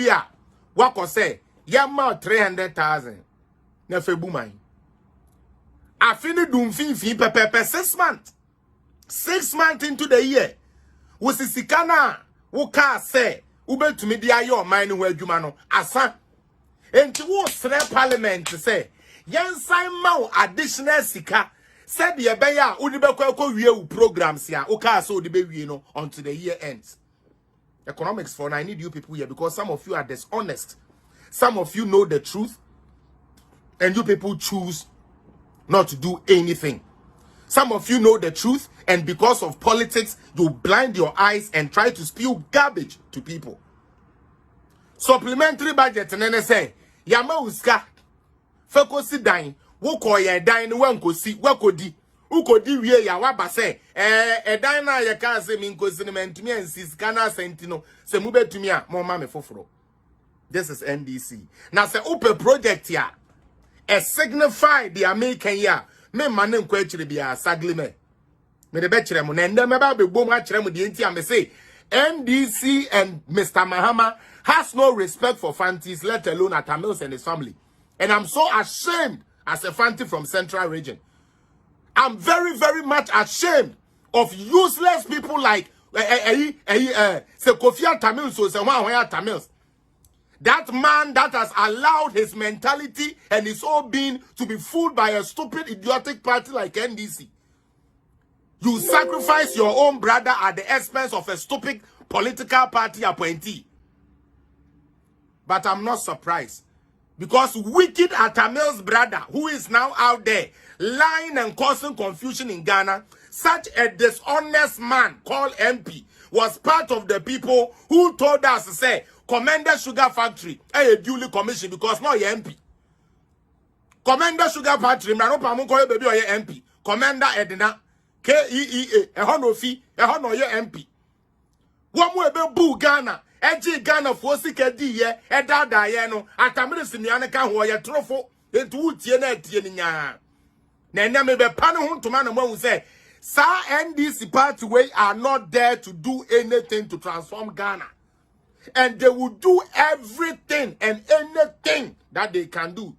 bia wako say yama 300,000 na febu man afini dum fin pepepe 6 months 6 months into the year wosisikana wo ka say ubetumi dia ye o man no adwuma no asa enti wo sre parliament say yensan ma additional sika said ye be ya udi be kwa wie u programs ya o ka so udi be wie no until the year ends. Economics for now, I need you people here because some of you are dishonest. Some of you know the truth and you people choose not to do anything. Some of you know the truth and because of politics, you blind your eyes and try to spew garbage to people. Supplementary budget and then say, Yama uska, Fekosi dine, Woko ye dine, Wankosi, Wakodi. Ukodi wie ya waba se dina ya ka se mi nkosiniment mi ensis kana sentino se mubetumi a mo ma me foforo. This is NDC. Now se upe project ya signify the American ya me mane nkwa akire bia sagle me de be kire mo na ndem ba be bom a kire mo de enti am say NDC and Mr. Mahama has no respect for Fantes, let alone Atamils and his family. And I'm so ashamed as a Fantes from Central Region. I'm very, very much ashamed of useless people like Sekofia Tamils or Tamils. That man that has allowed his mentality and his whole being to be fooled by a stupid, idiotic party like NDC. You sacrifice your own brother at the expense of a stupid political party appointee. But I'm not surprised. Because wicked Atamil's brother, who is now out there, lying and causing confusion in Ghana, such a dishonest man called MP, was part of the people who told us to say, Commander Sugar Factory, a duly commissioned because now you're MP. Commander Sugar Factory, baby or MP. Commander Edna, KEEA, a honor fee, a honor your MP. One more boo Ghana. Eji Ghana for sikedi ye edada ye no atamere simiane ka ho ye trofo entu utie na tie nya na enya me be pa ne ho ntoma na mahu say sa NDC party way are not there to do anything to transform Ghana, and they will do everything and anything that they can do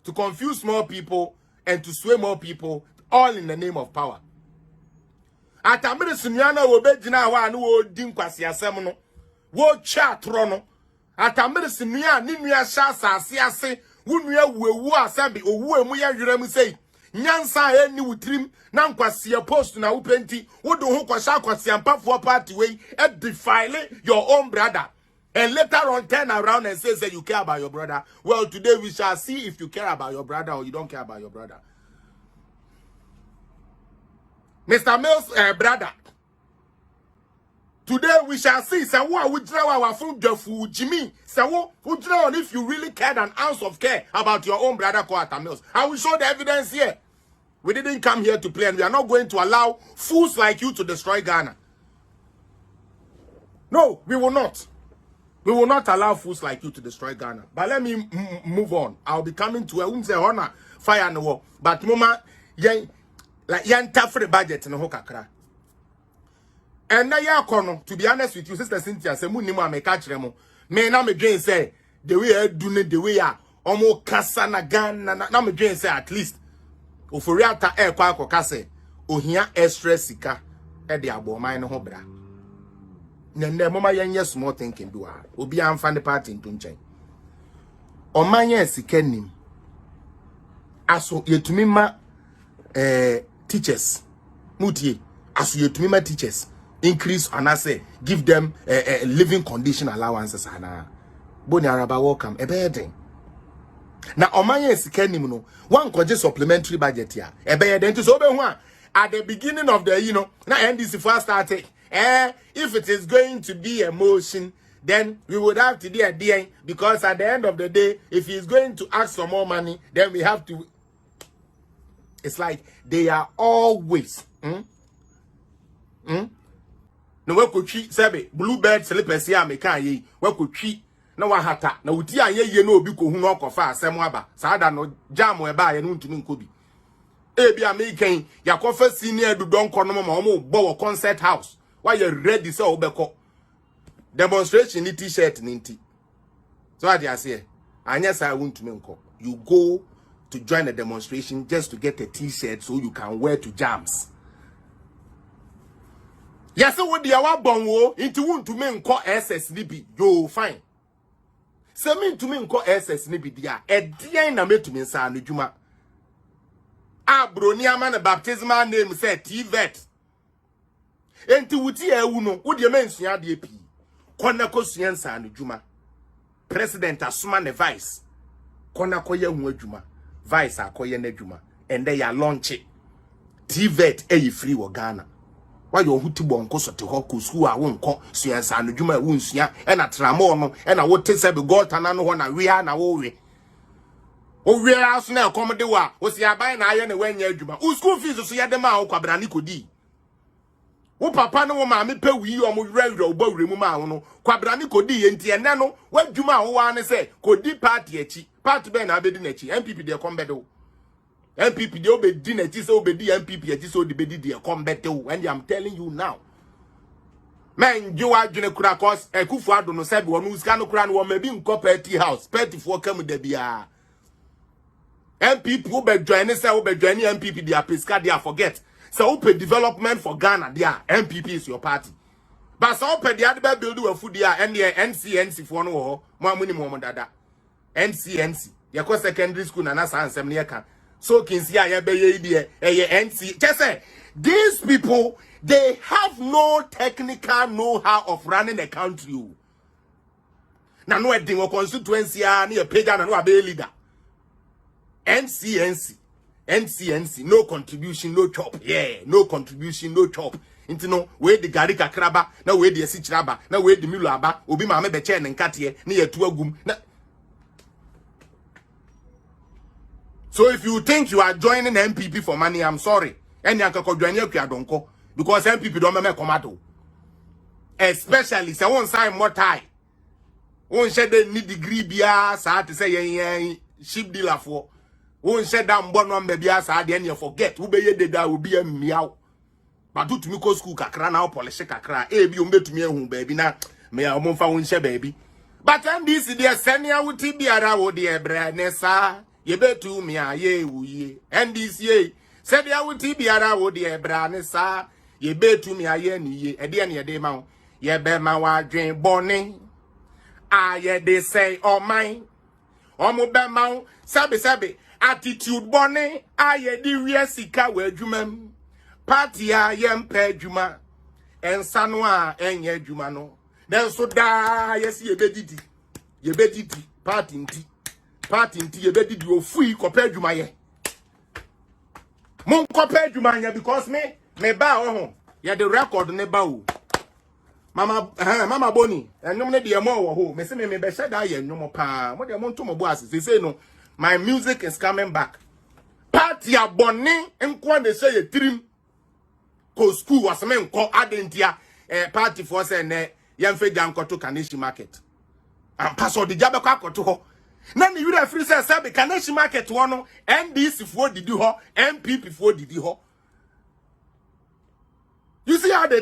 to confuse more people and to sway more people, all in the name of power. Atamere simiane wo be gina wa no wo di nkwase asem no wo chat rono atamere sinua ni nua sha asase ase wo nua wuewu asabi owu emu ya hwerem sei nyansa eni wutrim na nkwase post na wo penti wo do ho kwasha kwase ampafo party wey e defile your own brother and later on turn around and say you care about your brother. Well, today we shall see if you care about your brother or you don't care about your brother. Mr. Mills brother, today we shall see. Say what we draw our food Jimmy. Say what we draw on if you really cared an ounce of care about your own brother called Atamils. I will show the evidence here. We didn't come here to play, and we are not going to allow fools like you to destroy Ghana. No, we will not. We will not allow fools like you to destroy Ghana. But let me move on. I'll be coming to a honor fire and war. But mama, like tough for the budget in the Hokakra. And now ya kono, to be honest with you, Sister Cynthia, say mu nimo ame catch remo. Me na me dream say the way I do ne the way ya omo kasa na Ghana na me dream say at least oforiata e kwa akoka say ohia extra sika e de aboman no ho bra. Nende mama yenye small thinking do a obi amfa the party nto nchen. Omanye sika nim. Aso yetumi ma teachers mutie aso yetumi ma teachers increase and I say give them a living condition allowances and boni araba welcome a bedeng. Now omanye sika nim no one koje supplementary budget ya e be den to so be ho at the beginning of the na NDC first started if it is going to be a motion, then we would have to do a DA, because at the end of the day, if he is going to ask for more money, then we have to. It's like they are always. No, we could treat Sabe bluebird slippers here. Me can ye. We could treat no one hata. Na uti anye ye no bi ko hu no kofa asemwaba. Sada no jam we ba ye no ntumi nkobi. Ebi American ya kofa senior du don kono ma omo bo concert house. Why you ready so obeko demonstration ni t-shirt ninti So I say, yes, I want to make you go to join a demonstration just to get a t-shirt so you can wear to jams. Yes, so what the hour bongo into want to make SSNB, yo fine. So mean to me SSNB dia e dia na metumi nsa no djuma. Abroni ama na baptismal name say TVET. Enti wuti ewu no wo de mensua de pi. Kona kosua nsa no djuma. President asoma ne vice. Kona koye hu adwuma. Vice akoye na adwuma. And they are launch TVET e free wo Ghana. Why you huti bonko so te ho ko school a wonko suansa no dwuma wonsua e na tramo no e na wote se be gota na no ho na wia na wo we o we aso na ekomde wa o si aban na aye na wanya adwuma o school fees so ye de ma wo kwabra ni kodi wo papa no wo ma me pe wi o mo wura o ba wura mu ma wo no kwabra ni kodi ye nti ene no wadwuma wo wa ne se kodi party echi party be na abedi na echi MPP de kombe do MPP de obedi na ti se obedi MPP ati so de bedi de combetew and I'm telling you now man you adwene kura cause ekufu ado no se be wonu sika no kura no wo mabi nko party house party for kam da bia MPP obe join say obe join MPP dia pesca dia forget so open development for Ghana dia MPP is your party but so open dia de build we food dia and the NC for no ho mo amuni mo dada NC ya ko secondary school na sa ansem ne ka so kinsi ya be ye die NC just say these people they have no technical know-how of running a country na no edin wo constituency a na page na no abe leader NC no contribution no chop no contribution no chop into no we the gari kakraba na we the esichiraba na we the milu aba obi ma me be che ne nkate na yetu agum na. So if you think you are joining MPP for money, I'm sorry. Any akako join you donko because MPP don't make commando. Especially say one sign more tie. One said they need degree bia sa to say ship dealer for. One said that mbono mbebia sa de any forget. Who be ye de da will be a meow. But do to me ko school kakra na polish kakra. E bi umbe to me hu baby na me a mo fa won she baby. But NDC dey senior wuti biara wo de ebra nesa. Ye betu mi aye uye NDC said ya wuti biara wo de ebra ne sa ye betu mi aye ni ye ede ne de ma ye be ma wa dwen bone aye de say o man o mo be ma sabe attitude bone aye di wie sika wa adwuma party a ye mpa adwuma ensa no a enye adwuma no den so da yes ye bedidi party nti ye be did you free compare jumaye. Mon compare jumaye because me ba oh ya the record ne ba o. Mama Boni, and no de mo wo me say me be share da ye no pa. Mo de mo nto mo bo ase say no my music is coming back. Party aboni enko de say ye trim ko school was me enko adentia party for say ne yemfe jankoto Kaneshi market. And pastor de jabe kwa akoto ho. Na ni yura free say sabe Kaneshi market wono NDC for didi ho MPP for didi ho. You see how they